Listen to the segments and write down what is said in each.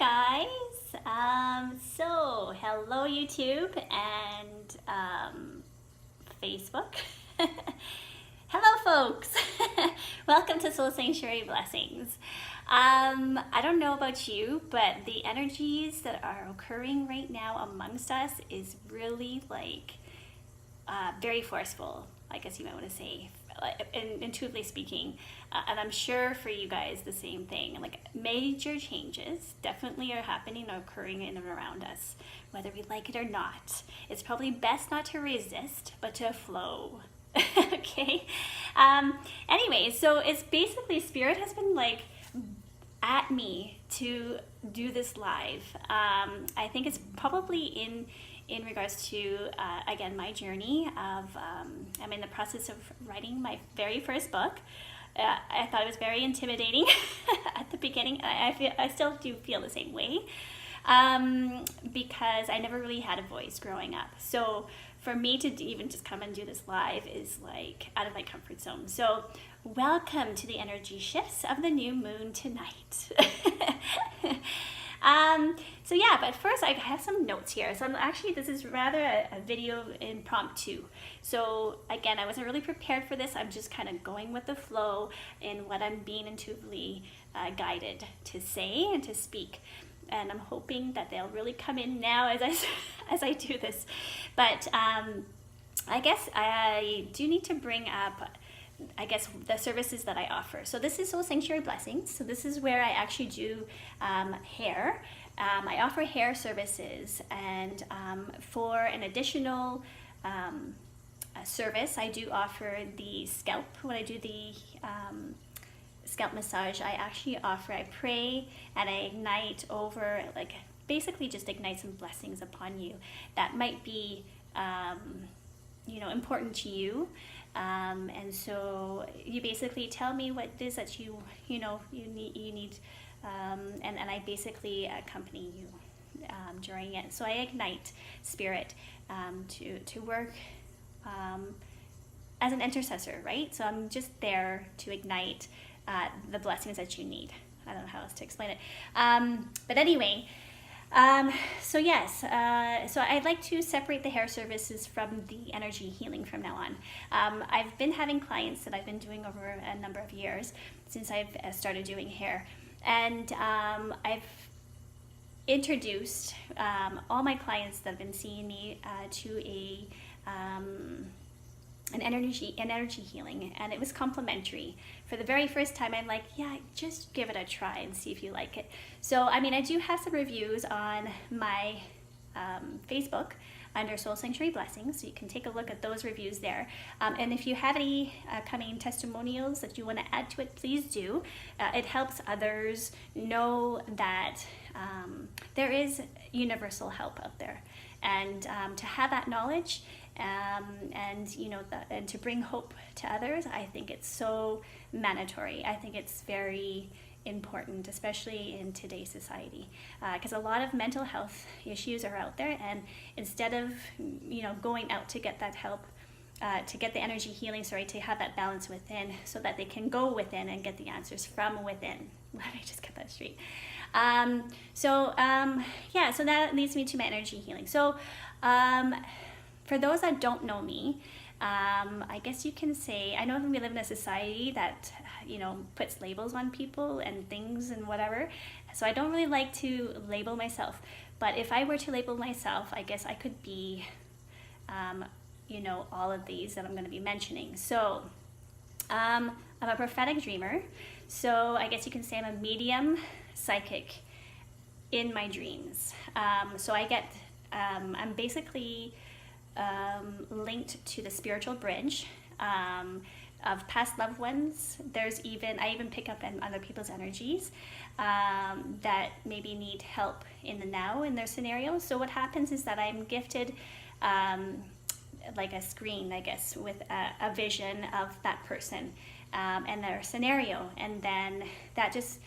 guys. Hello YouTube and Facebook. Hello folks. Welcome to Soul Sanctuary Blessings. I don't know about you, but the energies that are occurring right now amongst us is really very forceful, I guess you might want to say, intuitively speaking. And I'm sure for you guys the same thing. Major changes definitely are happening or occurring in and around us, whether we like it or not. It's probably best not to resist, but to flow. Okay. Anyway, so it's basically Spirit has been at me to do this live. I think it's probably in regards to, again, my journey of, I'm in the process of writing my very first book. I thought it was very intimidating at the beginning. I still do feel the same way, because I never really had a voice growing up. So for me to even just come and do this live is out of my comfort zone. So welcome to the energy shifts of the new moon tonight. So yeah, but first I have some notes here. So this is rather a video impromptu. So again, I wasn't really prepared for this. I'm just kind of going with the flow in what I'm being intuitively guided to say and to speak. And I'm hoping that they'll really come in now as I do this. But I guess I do need to bring up, the services that I offer. So this is Soul Sanctuary Blessings. So this is where I actually do hair. I offer hair services, and for an additional service, I do offer the scalp. When I do the scalp massage, I actually offer, I pray and I ignite over, basically just ignite some blessings upon you that might be, important to you. And so you basically tell me what it is that you need, and I basically accompany you during it. So I ignite spirit to work as an intercessor, right? So I'm just there to ignite the blessings that you need. I don't know how else to explain it. But anyway, so yes, so I'd like to separate the hair services from the energy healing from now on. I've been having clients that I've been doing over a number of years since I've started doing hair. And I've introduced all my clients that have been seeing me to an energy healing, and it was complimentary. For the very first time, I'm like, yeah, just give it a try and see if you like it. So I do have some reviews on my Facebook under Soul Sanctuary Blessings, so you can take a look at those reviews there. And if you have any coming testimonials that you want to add to it, please do. It helps others know that there is universal help out there, and to have that knowledge, and to bring hope to others, I think it's so mandatory. I think it's very important, especially in today's society, because a lot of mental health issues are out there, and instead of going out to get that help, to get the energy healing, to have that balance within, so that they can go within and get the answers from within. Let me just get that straight. So that leads me to my energy healing. So for those that don't know me, I guess you can say, I know that we live in a society that puts labels on people and things and whatever, so I don't really like to label myself. But if I were to label myself, I guess I could be all of these that I'm going to be mentioning. So I'm a prophetic dreamer, so I guess you can say I'm a medium psychic in my dreams. So I get I'm basically linked to the spiritual bridge of past loved ones. I even pick up on other people's energies that maybe need help in the now in their scenario. So what happens is that I'm gifted like a screen, I guess, with a vision of that person and their scenario, and then that just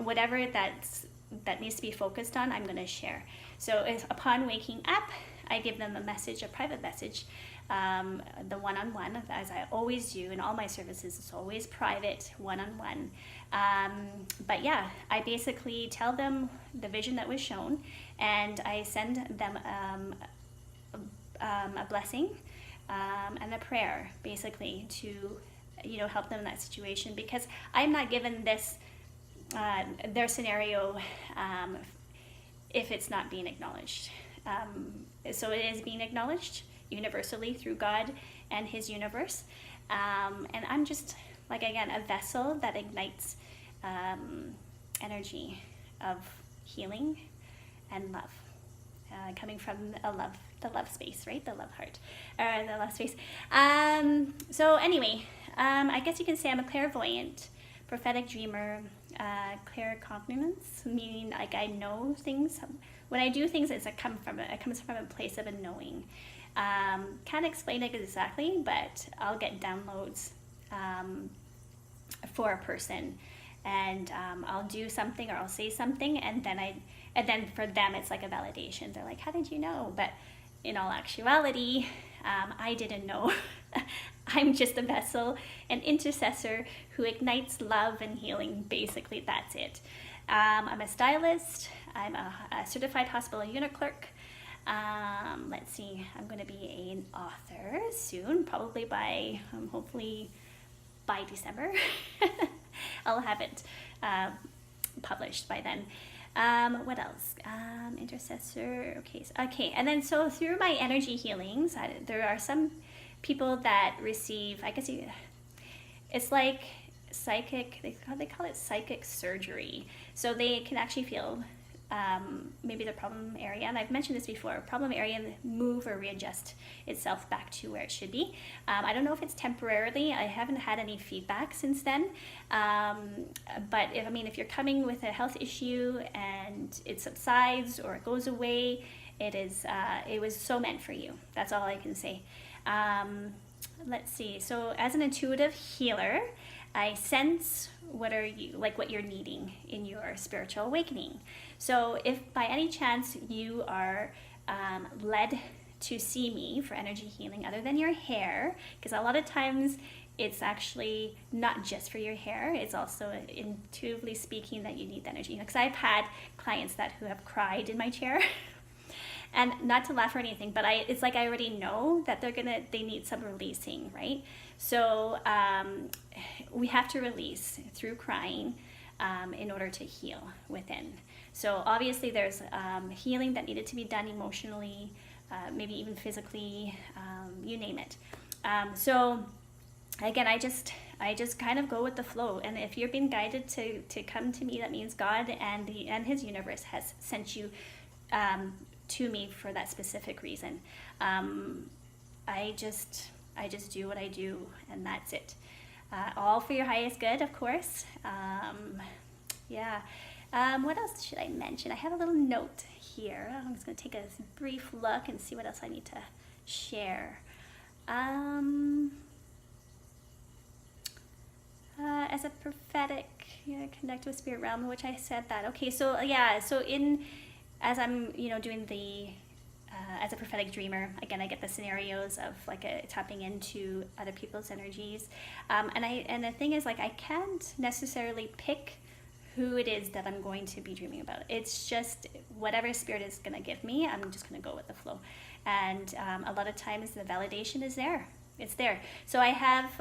whatever that needs to be focused on, I'm going to share. So upon waking up, I give them a private message, the one-on-one, as I always do in all my services. It's always private, one-on-one. But yeah, I basically tell them the vision that was shown, and I send them a blessing and a prayer, basically, to help them in that situation, because I'm not given this their scenario if it's not being acknowledged. So it is being acknowledged universally through God and His universe, and I'm just, like, again, a vessel that ignites energy of healing and love, coming from the love space, right? The love heart, or the love space. So anyway, I guess you can say I'm a clairvoyant, prophetic dreamer, claircognizance, meaning like I know things. When I do things, it comes from a place of a knowing. Can't explain it exactly, but I'll get downloads for a person, and I'll do something or I'll say something, and then for them it's like a validation. They're like, "How did you know?" But in all actuality, I didn't know. I'm just a vessel, an intercessor who ignites love and healing. Basically, that's it. I'm a stylist. I'm a certified hospital unit clerk. Let's see, I'm going to be an author soon, probably hopefully by December. I'll have it published by then. What else? Intercessor. Okay. And then so through my energy healings, there are some people that receive, I guess it's like psychic, they call it psychic surgery. So they can actually feel maybe the problem area, and I've mentioned this before, problem area move or readjust itself back to where it should be. I don't know if it's temporarily. I haven't had any feedback since then. But if you're coming with a health issue and it subsides or it goes away, it was so meant for you. That's all I can say. Let's see. So as an intuitive healer, I sense what you're needing in your spiritual awakening. So if by any chance you are led to see me for energy healing other than your hair, because a lot of times it's actually not just for your hair, it's also intuitively speaking that you need the energy. Because I've had clients who have cried in my chair. And not to laugh or anything, but it's like I already know that they need some releasing, right? So we have to release through crying in order to heal within. So obviously there's healing that needed to be done emotionally, maybe even physically, you name it. So again, I just kind of go with the flow. And if you're being guided to come to me, that means God and His universe has sent you to me for that specific reason. I just do what I do, and that's it. All for your highest good, of course. What else should I mention? I have a little note here. I'm just going to take a brief look and see what else I need to share. As a prophetic, connect with spirit realm, which I said that. Okay, so as I'm, doing the, as a prophetic dreamer, again, I get the scenarios of tapping into other people's energies. And the thing is, I can't necessarily pick who it is that I'm going to be dreaming about. It's just whatever spirit is going to give me, I'm just going to go with the flow. And a lot of times the validation is there. It's there. So I have,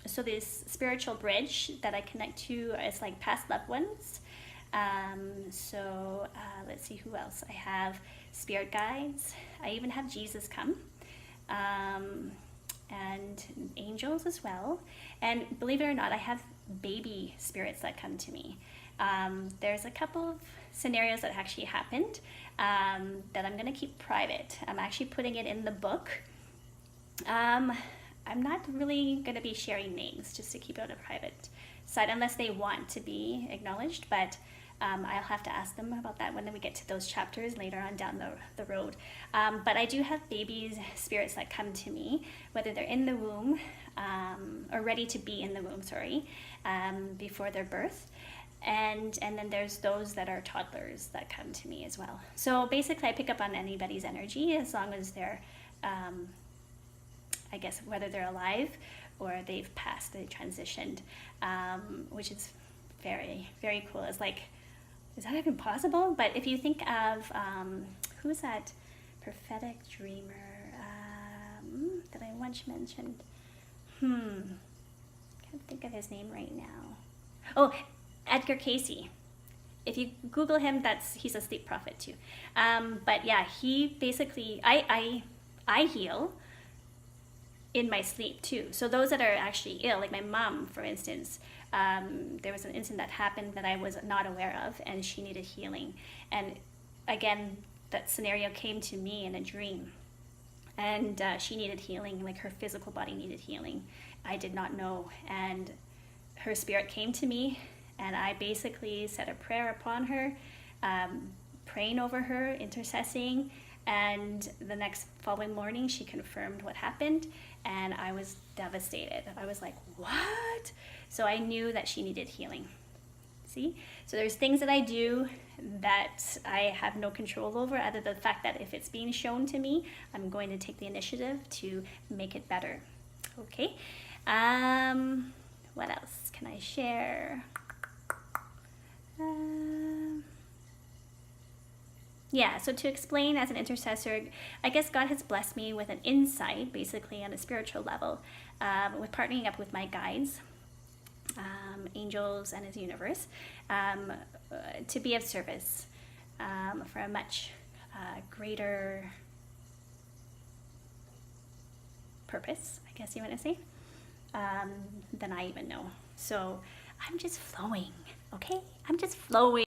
this spiritual bridge that I connect to is like past loved ones. Let's see who else. I have spirit guides. I even have Jesus come, and angels as well. And believe it or not, I have baby spirits that come to me. There's a couple of scenarios that actually happened that I'm going to keep private. I'm actually putting it in the book. I'm not really going to be sharing names, just to keep it on a private side, unless they want to be acknowledged, but I'll have to ask them about that when we get to those chapters later on down the road. But I do have babies, spirits that come to me, whether they're in the womb or ready to be in the womb, before their birth. And then there's those that are toddlers that come to me as well. So basically I pick up on anybody's energy as long as they're I guess, whether they're alive or they've passed, they transitioned, which is very, very cool. It's like, is that even possible? But if you think of, who's that prophetic dreamer that I once mentioned? Can't think of his name right now. Oh, Edgar Cayce. If you Google him, he's a sleep prophet too. But yeah, he basically, I heal in my sleep too. So those that are actually ill, like my mom, for instance, there was an incident that happened that I was not aware of, and she needed healing. And again, that scenario came to me in a dream, and she needed healing, like her physical body needed healing. I did not know, and her spirit came to me, and I basically said a prayer upon her, praying over her, intercessing, and the next following morning she confirmed what happened, and I was devastated. I was like, what? So I knew that she needed healing. See? So there's things that I do that I have no control over, other than the fact that if it's being shown to me, I'm going to take the initiative to make it better. Okay? What else can I share? Yeah, so to explain, as an intercessor, I guess God has blessed me with an insight, basically on a spiritual level, with partnering up with my guides, angels and his universe, to be of service for a much greater purpose, I guess you want to say, than I even know. So I'm just flowing, okay? I'm just flowing.